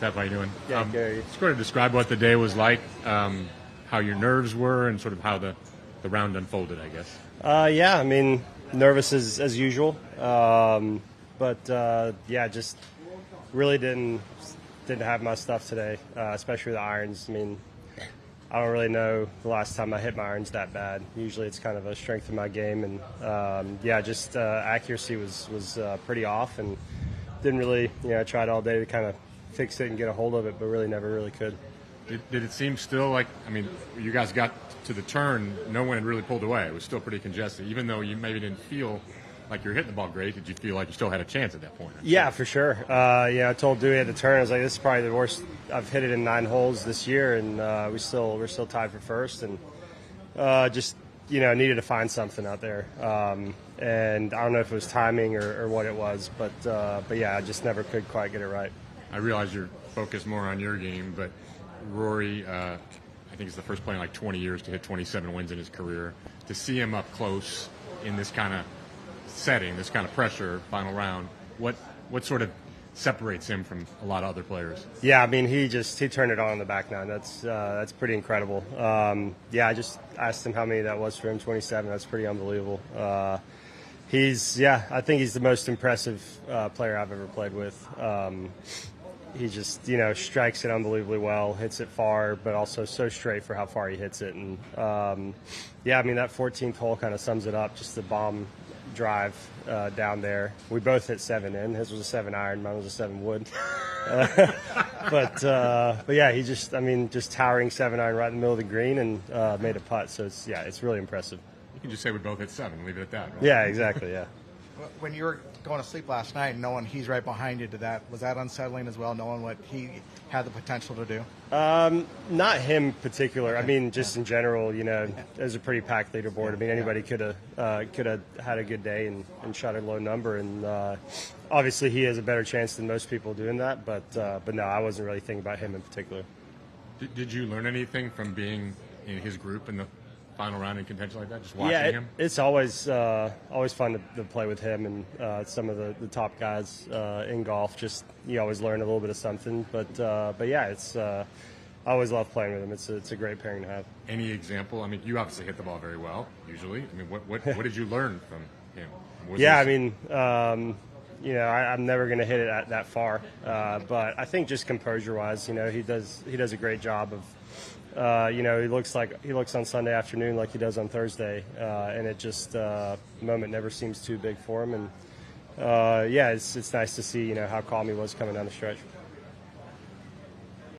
Sepp, how you doing? Yeah, Gary. Just going to describe what the day was like, how your nerves were, and sort of how the round unfolded, I guess. Yeah, I mean, nervous as usual, but just really didn't have my stuff today, especially the irons. I mean, I don't really know the last time I hit my irons that bad. Usually, it's kind of a strength of my game, and accuracy was pretty off, and didn't really, I tried all day to kind of fix it and get a hold of it, but really never really could. Did it seem still like, I mean, you guys got to the turn, no one had really pulled away. It was still pretty congested. Even though you maybe didn't feel like you were hitting the ball great, did you feel like you still had a chance at that point? Yeah, for sure. I told Dewey at the turn, I was like, this is probably the worst I've hit it in 9 holes this year, and we're still tied for first, and needed to find something out there. And I don't know if it was timing or what it was, but I just never could quite get it right. I realize you're focused more on your game, but Rory, I think it's the first player in like 20 years to hit 27 wins in his career. To see him up close in this kind of setting, this kind of pressure, final round, what sort of separates him from a lot of other players? Yeah, I mean, he turned it on in the back nine. That's pretty incredible. I just asked him how many that was for him. 27. That's pretty unbelievable. I think he's the most impressive player I've ever played with. He just, strikes it unbelievably well, hits it far, but also so straight for how far he hits it. And, that 14th hole kind of sums it up, just the bomb drive down there. We both hit 7 in. His was a 7 iron, mine was a 7 wood. He just towering 7 iron right in the middle of the green and made a putt. So it's really impressive. You can just say we both hit 7, leave it at that, right? Yeah, exactly, yeah. When you were going to sleep last night and knowing he's right behind you, was that unsettling as well, knowing what he had the potential to do? Not him in particular. I mean, just in general, it was a pretty packed leaderboard. I mean, anybody could have had a good day and shot a low number. And obviously, he has a better chance than most people doing that. But no, I wasn't really thinking about him in particular. Did you learn anything from being in his group in the final round in contention like that, just watching him? It's always fun to play with him and some of the top guys in golf. Just you always learn a little bit of something. I always love playing with him. It's a great pairing to have. Any example? I mean, you obviously hit the ball very well usually. I mean, what did you learn from him? I'm never going to hit it that far, but I think just composure-wise, he does a great job of. He looks on Sunday afternoon like he does on Thursday, and it just moment never seems too big for him. And it's nice to see how calm he was coming down the stretch.